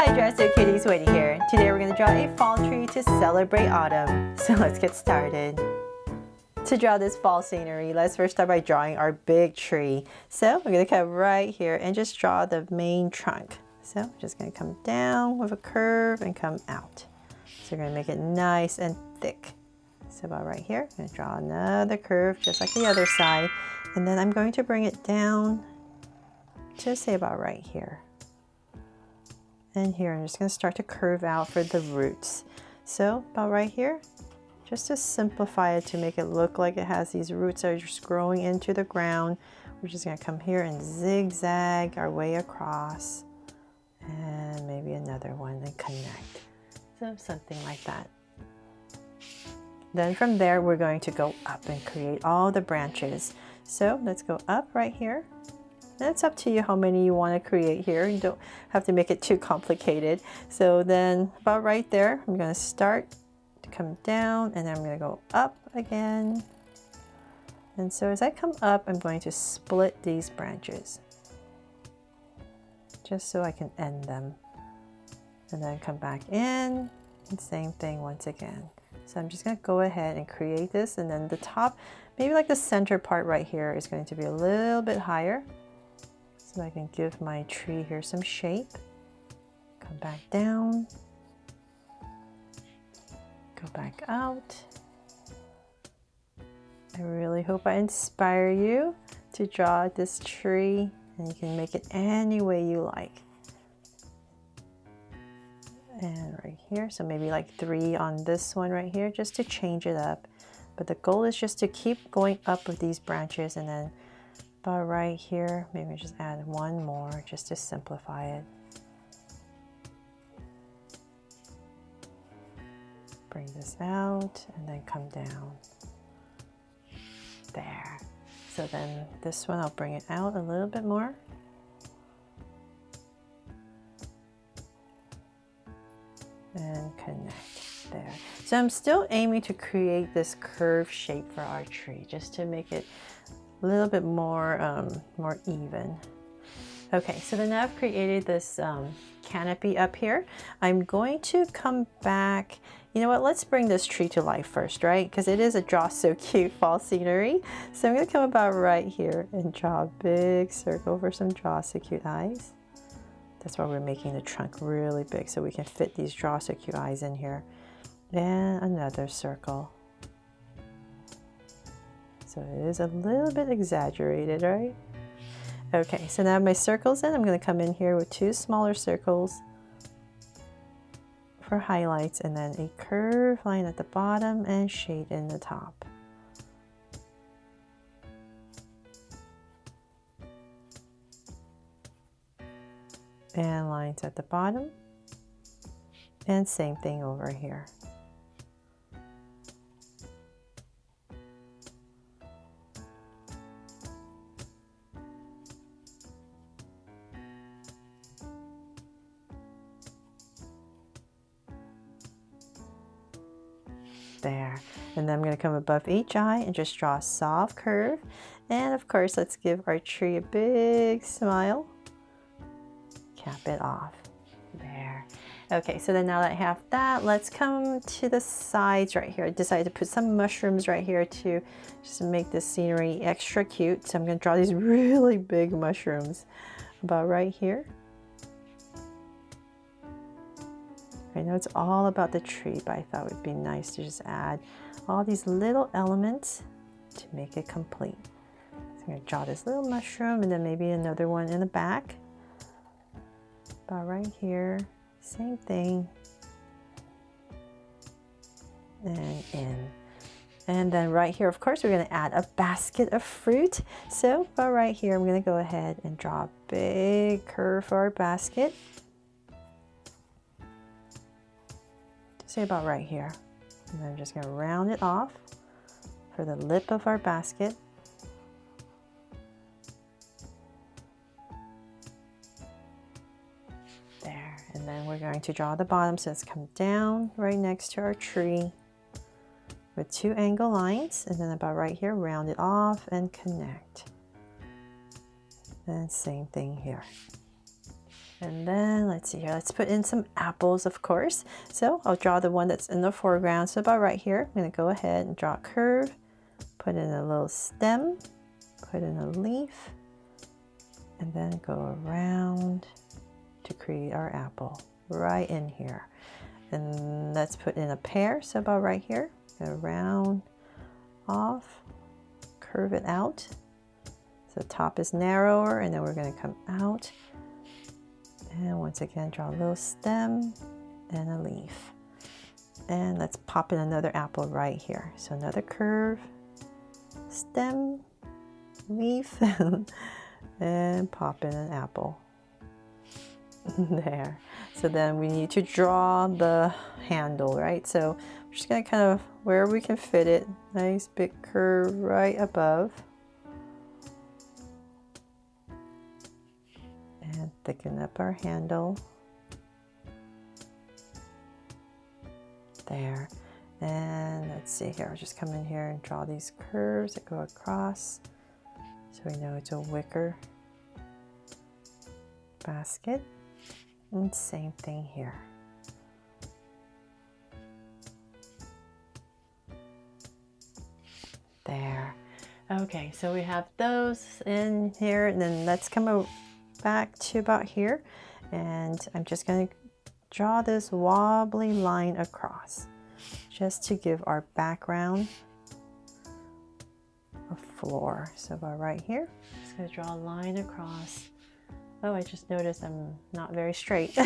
Hi Dresser Kitties, Wendy here. Today we're going to draw a fall tree to celebrate autumn. So let's get started. To draw this fall scenery, let's first start by drawing our big tree. So we're going to come right here and just draw the main trunk. So I'm just going to come down with a curve and come out. So we're going to make it nice and thick. So about right here, I'm going to draw another curve just like the other side. And then I'm going to bring it down to say about right here. And here, I'm just going to start to curve out for the roots. So about right here, just to simplify it to make it look like it has these roots that are just growing into the ground. We're just going to come here and zigzag our way across. And maybe another one and connect. So something like that. Then from there, we're going to go up and create all the branches. So let's go up right here. And it's up to you how many you want to create here. You don't have to make it too complicated. So then about right there, I'm going to start to come down and then I'm going to go up again. And so as I come up, I'm going to split these branches just so I can end them. And then come back in and same thing once again. So I'm just going to go ahead and create this, and then the top, maybe like the center part right here is going to be a little bit higher. So I can give my tree here some shape. Come back down. Go back out. I really hope I inspire you to draw this tree, and you can make it any way you like. And right here, so maybe like 3 on this one right here, just to change it up. But the goal is just to keep going up with these branches, and then about right here, maybe just add one more just to simplify it. Bring this out and then come down. There. So then this one, I'll bring it out a little bit more. And connect there. So I'm still aiming to create this curved shape for our tree, just to make it a little bit more more even. Okay, so then I've created this canopy up here. I'm going to come back. You know what, let's bring this tree to life first, right? Because it is a draw so cute fall scenery. So I'm going to come about right here and draw a big circle for some draw so cute eyes. That's why we're making the trunk really big, so we can fit these draw so cute eyes in here. And another circle. So it is a little bit exaggerated, right? Okay, so now I have my circles in. I'm going to come in here with 2 smaller circles for highlights, and then a curved line at the bottom and shade in the top. And lines at the bottom, and same thing over here. There. And then I'm going to come above each eye and just draw a soft curve. And of course, let's give our tree a big smile. Cap it off. There. Okay, so then now that I have that, let's come to the sides right here. I decided to put some mushrooms right here to just make this scenery extra cute. So I'm going to draw these really big mushrooms about right here. I know it's all about the tree, but I thought it would be nice to just add all these little elements to make it complete. So I'm going to draw this little mushroom and then maybe another one in the back. About right here, same thing, and in. And then right here, of course, we're going to add a basket of fruit. So about right here, I'm going to go ahead and draw a big curve for our basket. Say about right here. And then I'm just going to round it off for the lip of our basket. There. And then we're going to draw the bottom, so it's come down right next to our tree with 2 angle lines, and then about right here, round it off and connect. And same thing here. And then let's see here, let's put in some apples, of course. So I'll draw the one that's in the foreground. So about right here, I'm going to go ahead and draw a curve, put in a little stem, put in a leaf, and then go around to create our apple right in here. And let's put in a pear. So about right here, go round off, curve it out. So the top is narrower, and then we're going to come out. And once again, draw a little stem and a leaf. And let's pop in another apple right here. So another curve, stem, leaf, and pop in an apple. There. So then we need to draw the handle, right? So we're just going to kind of, where we can fit it, nice big curve right above. And thicken up our handle. There. And let's see here, I'll just come in here and draw these curves that go across so we know it's a wicker basket. And same thing here. There. Okay, so we have those in here, and then let's come back to about here, and I'm just going to draw this wobbly line across just to give our background a floor. So about right here, I'm just going to draw a line across. Oh, I just noticed I'm not very straight.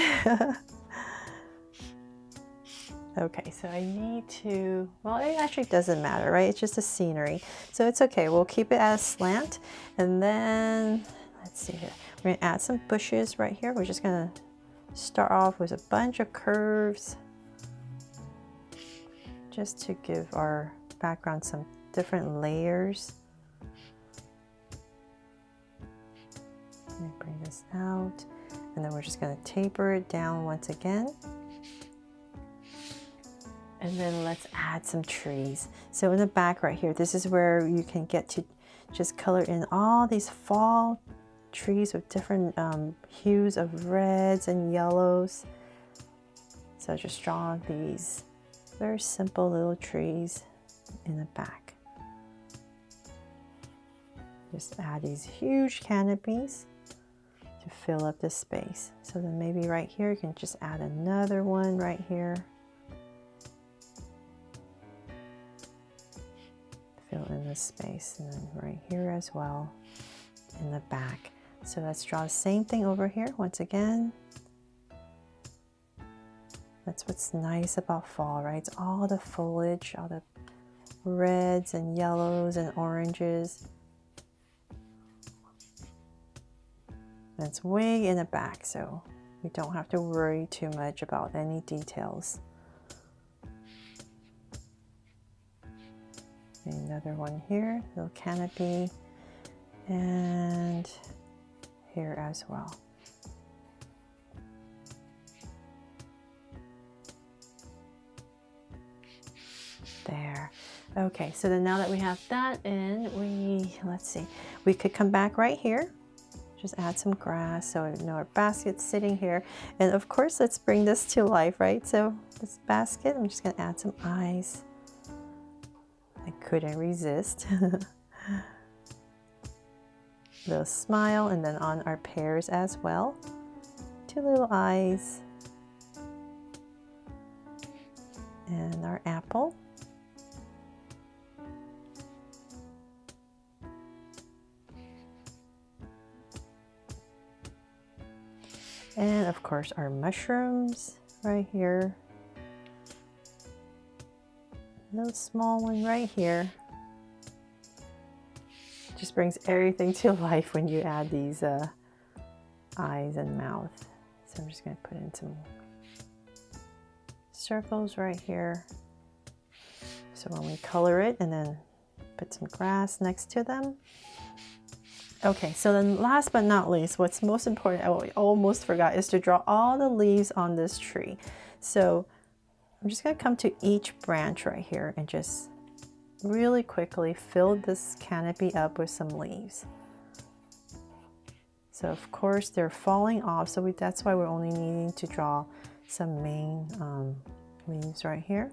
Okay, so I need to, well, it actually doesn't matter, right? It's just a scenery. So it's okay, we'll keep it as slant. And then, let's see here. We're gonna add some bushes right here. We're just gonna start off with a bunch of curves just to give our background some different layers. Let me bring this out, and then we're just going to taper it down once again. And then let's add some trees. So in the back right here, this is where you can get to just color in all these fall trees with different hues of reds and yellows. So just draw these very simple little trees in the back. Just add these huge canopies to fill up the space. So then maybe right here you can just add another one right here. Fill in the space, and then right here as well in the back. So let's draw the same thing over here once again. That's what's nice about fall, right? It's all the foliage, all the reds and yellows and oranges. That's way in the back, so we don't have to worry too much about any details. Another one here, little canopy, and here as well. There. Okay, so then now that we have that in, let's see, we could come back right here. Just add some grass so we know our basket's sitting here. And of course, let's bring this to life, right? So this basket, I'm just gonna add some eyes. I couldn't resist. Little smile, and then on our pears as well. 2 little eyes. And our apple. And of course our mushrooms right here. No small one right here. Just brings everything to life when you add these eyes and mouth. So I'm just going to put in some circles right here. So when we color it, and then put some grass next to them. Okay, so then last but not least, what's most important, I almost forgot, is to draw all the leaves on this tree. So I'm just going to come to each branch right here and just really quickly fill this canopy up with some leaves. So of course they're falling off, so that's why we're only needing to draw some main leaves right here.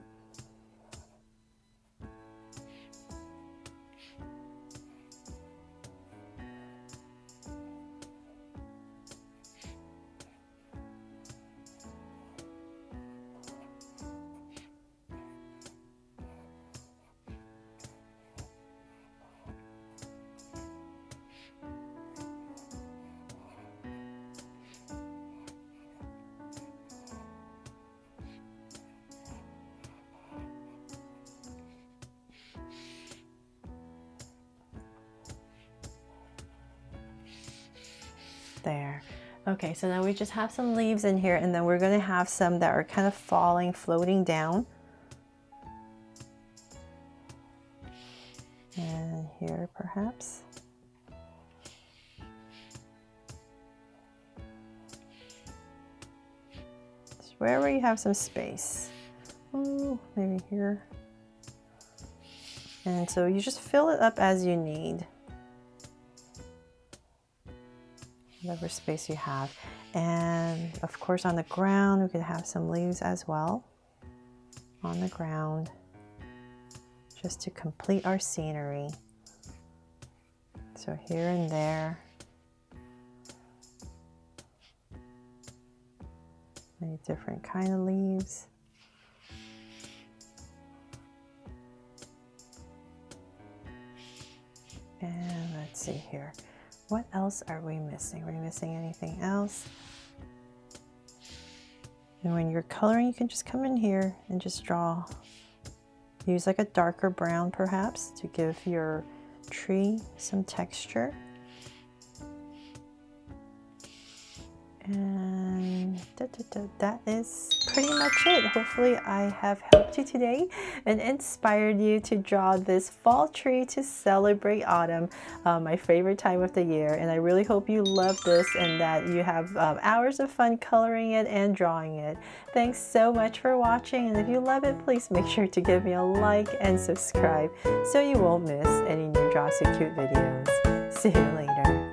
There. Okay, so now we just have some leaves in here, and then we're going to have some that are kind of falling, floating down. And here perhaps. Just wherever you have some space. Oh, maybe here. And so you just fill it up as you need. Whatever space you have. And of course on the ground we could have some leaves as well on the ground, just to complete our scenery. So here and there, many different kind of leaves. And let's see here. What else are we missing? Are we missing anything else? And when you're coloring, you can just come in here and just draw. Use like a darker brown perhaps to give your tree some texture. And that is pretty much it. Hopefully I have helped you today and inspired you to draw this fall tree to celebrate autumn, my favorite time of the year. And I really hope you love this and that you have hours of fun coloring it and drawing it. Thanks so much for watching, and if you love it, please make sure to give me a like and subscribe so you won't miss any new Draw So Cute videos. See you later.